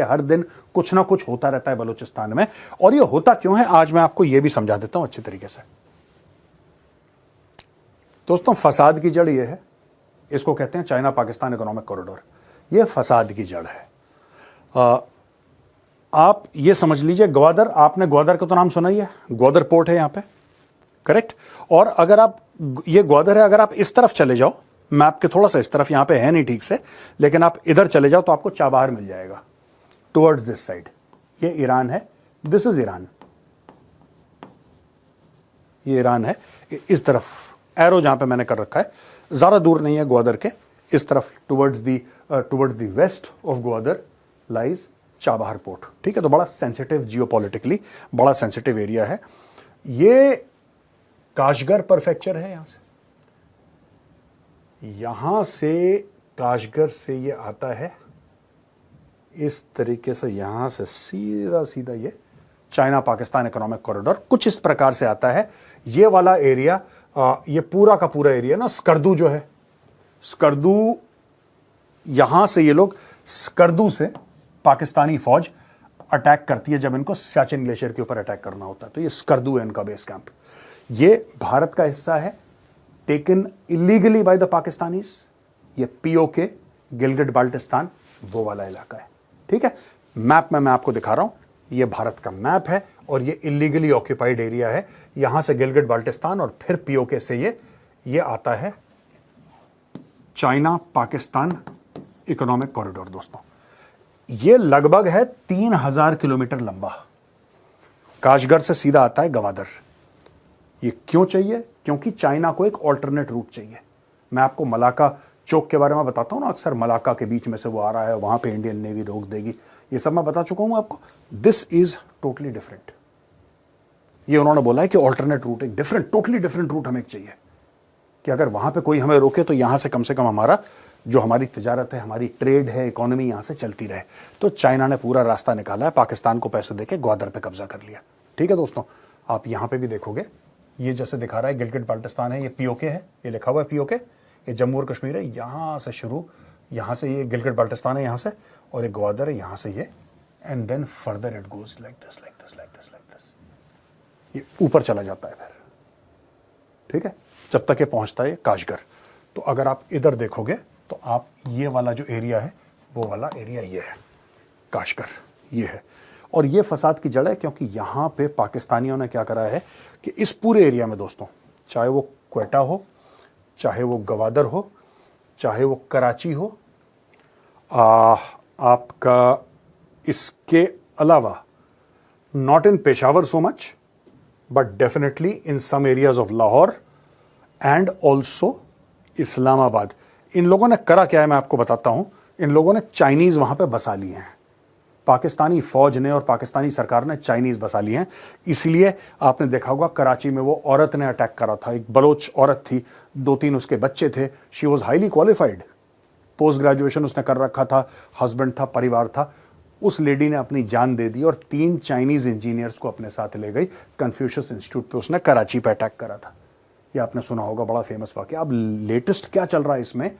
हर दिन कुछ ना कुछ होता रहता है बलूचिस्तान में। और ये होता क्यों है आज मैं आपको ये भी समझा देता हूं अच्छी तरीके से। दोस्तों, फसाद की जड़ ये है, इसको कहते हैं चाइना पाकिस्तान इकोनॉमिक कॉरिडोर। ये फसाद की जड़ है। आप ये समझ लीजिए, ग्वादर, आपने ग्वादर का तो नाम सुना ही है, ग्वादर पोर्ट है यहां पे, करेक्ट। और अगर आप, ये ग्वादर है, अगर आप इस तरफ चले जाओ, मैप के थोड़ा सा इस तरफ, यहां पे है नहीं ठीक से, लेकिन आप इधर चले जाओ तो आपको चाबहार मिल जाएगा टुवर्ड्स दिस साइड। ये ईरान है, दिस इज ईरान, ये ईरान है। इस तरफ एरो जहां पे मैंने कर रखा है, ज्यादा दूर नहीं है ग्वादर के, इस तरफ towards the west of Gwadar lies Chabahar port. ठीक है, तो बड़ा सेंसिटिव, जियोपॉलिटिकली बड़ा सेंसिटिव एरिया है। ये काशगर प्रीफेक्चर है। यहां से काशगर से ये आता है इस तरीके से, यहां से सीधा सीधा ये चाइना पाकिस्तान इकोनॉमिक कॉरिडोर कुछ इस प्रकार से आता है। ये वाला एरिया, ये पूरा का पूरा एरिया ना, स्कर्दू जो है, स्कर्दू, यहां से ये लोग, स्कर्दू से पाकिस्तानी फौज अटैक करती है जब इनको सियाचिन ग्लेशियर के ऊपर अटैक करना होता है, तो ये स्कर्दू है इनका बेस कैंप। ये भारत का हिस्सा है, taken illegally by the Pakistanis. ये पीओके, गिलगिट बाल्टिस्तान, वो वाला इलाका है। ठीक है, मैप में मैं आपको दिखा रहा हूं, ये भारत का मैप है और ये इलीगली ऑक्यूपाइड एरिया है। यहां से गिलगिट बाल्टिस्तान और फिर पीओके से ये आता है चाइना पाकिस्तान इकोनॉमिक कॉरिडोर। दोस्तों, ये लगभग है 3000 किलोमीटर लंबा। काशगर से सीधा आता है गवादर। ये क्यों चाहिए? क्योंकि चाइना को एक ऑल्टरनेट रूट चाहिए। मैं आपको मलाका चौक के बारे में बताता हूं ना, अक्सर मलाका के बीच में से वो आ रहा है, वहां पे इंडियन नेवी रोक देगी, ये सब मैं बता चुका हूं आपको। This is totally different. ये उन्होंने बोला है कि ऑल्टरनेट रूट, एक डिफरेंट, टोटली डिफरेंट रूट हमें चाहिए, कि अगर वहां पे कोई हमें रोके तो यहां से कम हमारा जो हमारी तिजारत है, हमारी ट्रेड है, इकोनॉमी यहां से चलती रहे। तो चाइना ने पूरा रास्ता निकाला है, पाकिस्तान को पैसे देके ग्वादर पे कब्जा कर लिया। ठीक है दोस्तों, आप यहां पे भी देखोगे, ये जैसे दिखा रहा है गिलगिट बाल्टिस्तान है, ये पीओके है, ये लिखा हुआ है पीओके, ये जम्मू और कश्मीर है, यहां से शुरू, यहां से ये गिलगिट बाल्टिस्तान है यहां से, और ये ग्वादर है यहां से ये, and then further it goes like this, like this, like this, like this, ये ऊपर चला जाता है फिर। ठीक है, जब तक ये पहुंचता है काशगर। तो अगर आप इधर देखोगे तो आप, ये वाला जो एरिया है, वो वाला एरिया ये है, काशगर ये है। और ये फसाद की जड़ है, क्योंकि यहां पे पाकिस्तानियों ने क्या करा है कि इस पूरे एरिया में दोस्तों, चाहे वो क्वेटा हो, चाहे वो गवादर हो, चाहे वो कराची हो, आपका इसके अलावा, not in Peshawar so much, but definitely in some areas of Lahore and also Islamabad. इन लोगों ने करा क्या है मैं आपको बताता हूं। इन लोगों ने चाइनीज वहां पे बसा लिए हैं, पाकिस्तानी फौज ने और पाकिस्तानी सरकार ने चाइनीज बसा लिए हैं। इसलिए आपने देखा होगा कराची में वो औरत ने अटैक करा था, एक बलोच औरत थी, 2-3 उसके बच्चे थे, she was highly qualified, post graduation उसने कर रखा था, हस्बैंड था, परिवार था। उस लेडी ने अपनी जान दे दी और 3 चाइनीज इंजीनियर्स को अपने साथ ले गई। कन्फ्यूशियस इंस्टीट्यूट पे उसने कराची पे अटैक करा था, ये आपने सुना होगा, बड़ा फेमस वाकया। अब लेटेस्ट क्या चल रहा है इसमें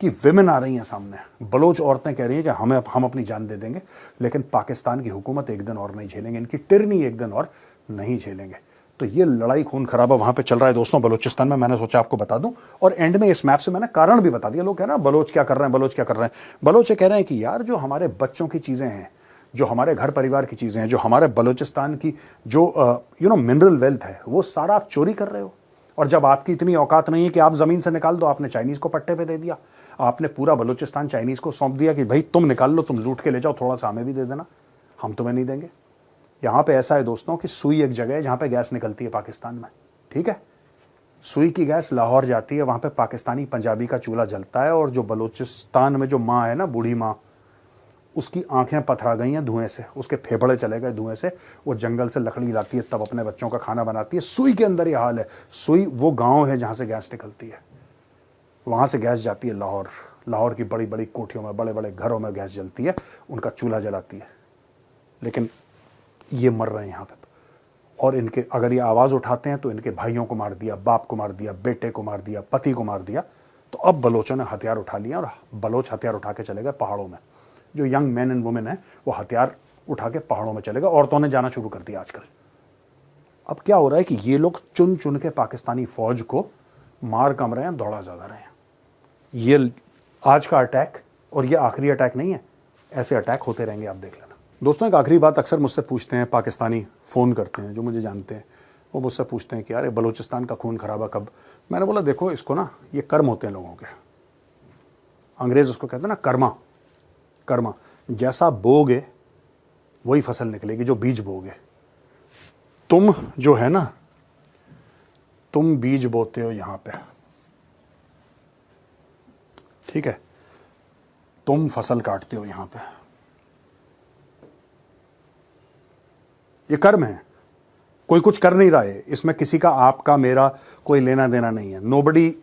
कि विमेन आ रही हैं सामने, बलोच औरतें कह रही हैं कि हम अपनी जान दे देंगे, लेकिन पाकिस्तान की हुकूमत एक दिन और नहीं झेलेंगे, इनकी टिरनी एक दिन और नहीं झेलेंगे। तो ये लड़ाई खून खराबा वहां पे चल रहा है दोस्तों बलूचिस्तान में। मैंने सोचा आपको बता दूं, और एंड में इस मैप से मैंने कारण भी बता दिया। लोग कह रहे हैं बलोच क्या कर रहे हैं, बलोच क्या कर रहे हैं। बलोच कह रहे हैं कि यार, जो हमारे बच्चों की चीजें हैं, जो हमारे घर परिवार की चीजें हैं, जो हमारे बलूचिस्तान की जो मिनरल वेल्थ है, वो सारा आप चोरी कर रहे हो। और जब आपकी इतनी औकात नहीं है कि आप जमीन से निकाल दो, आपने चाइनीज को पट्टे पे दे दिया, आपने पूरा बलूचिस्तान चाइनीज को सौंप दिया कि भाई तुम निकाल लो, तुम लूट के ले जाओ, थोड़ा सा हमें भी दे देना, हम तुम्हें नहीं देंगे। यहां पे ऐसा है दोस्तों कि सुई एक जगह है जहां पे गैस निकलती है पाकिस्तान में। ठीक है, सुई की गैस लाहौर जाती है, वहां पे पाकिस्तानी पंजाबी का चूल्हा जलता है, और जो बलूचिस्तान में जो माँ है ना, बूढ़ी माँ, उसकी आंखें पथरा गई हैं धुएं से, उसके फेफड़े चले गए धुएं से। वो जंगल से लकड़ी लाती है, तब अपने बच्चों का खाना बनाती है। सुई के अंदर ये हाल है। सुई वो गांव है जहां से गैस निकलती है, वहां से गैस जाती है लाहौर। लाहौर की बड़ी बड़ी कोठियों में, बड़े बड़े घरों में गैस जलती है, उनका चूल्हा जलाती है। लेकिन ये मर रहे हैं यहाँ पे, और इनके अगर ये आवाज उठाते हैं तो इनके भाइयों को मार दिया, बाप को मार दिया, बेटे को मार दिया, पति को मार दिया। तो अब बलोचों ने हथियार उठा लिया, और बलोच हथियार उठा के चले गए पहाड़ों में। जो यंग मैन एंड वुमेन है वो हथियार उठा के पहाड़ों में चलेगा। औरतों ने जाना शुरू कर दिया आजकल। अब क्या हो रहा है कि ये लोग चुन चुन के पाकिस्तानी फौज को मार कम रहे हैं, दौड़ा ज्यादा रहे हैं। ये आज का अटैक और ये आखिरी अटैक नहीं है, ऐसे अटैक होते रहेंगे, आप देख लेना। दोस्तों एक आखिरी बात अक्सर मुझसे पूछते हैं, पाकिस्तानी फ़ोन करते हैं जो मुझे जानते हैं, वो मुझसे पूछते हैं कि यार बलूचिस्तान का खून खराबा कब। मैंने बोला देखो इसको ना, ये कर्म होते हैं लोगों के, अंग्रेज उसको कहते हैं ना कर्मा। कर्मा जैसा बोगे वही फसल निकलेगी, जो बीज बोगे। तुम जो है ना, तुम बीज बोते हो यहां पे, ठीक है, तुम फसल काटते हो यहां पे। ये कर्म है, कोई कुछ कर नहीं रहा है इसमें, किसी का आपका मेरा कोई लेना देना नहीं है। नोबडी,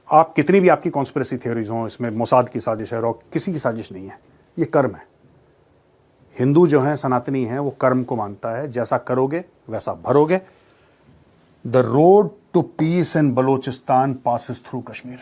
आप कितनी भी आपकी कॉन्स्पिरेसी थियोरीज हो, इसमें मोसाद की साजिश है, किसी की साजिश नहीं है, ये कर्म है। हिंदू जो है, सनातनी है, वो कर्म को मानता है, जैसा करोगे वैसा भरोगे। The road to peace in Balochistan passes through Kashmir.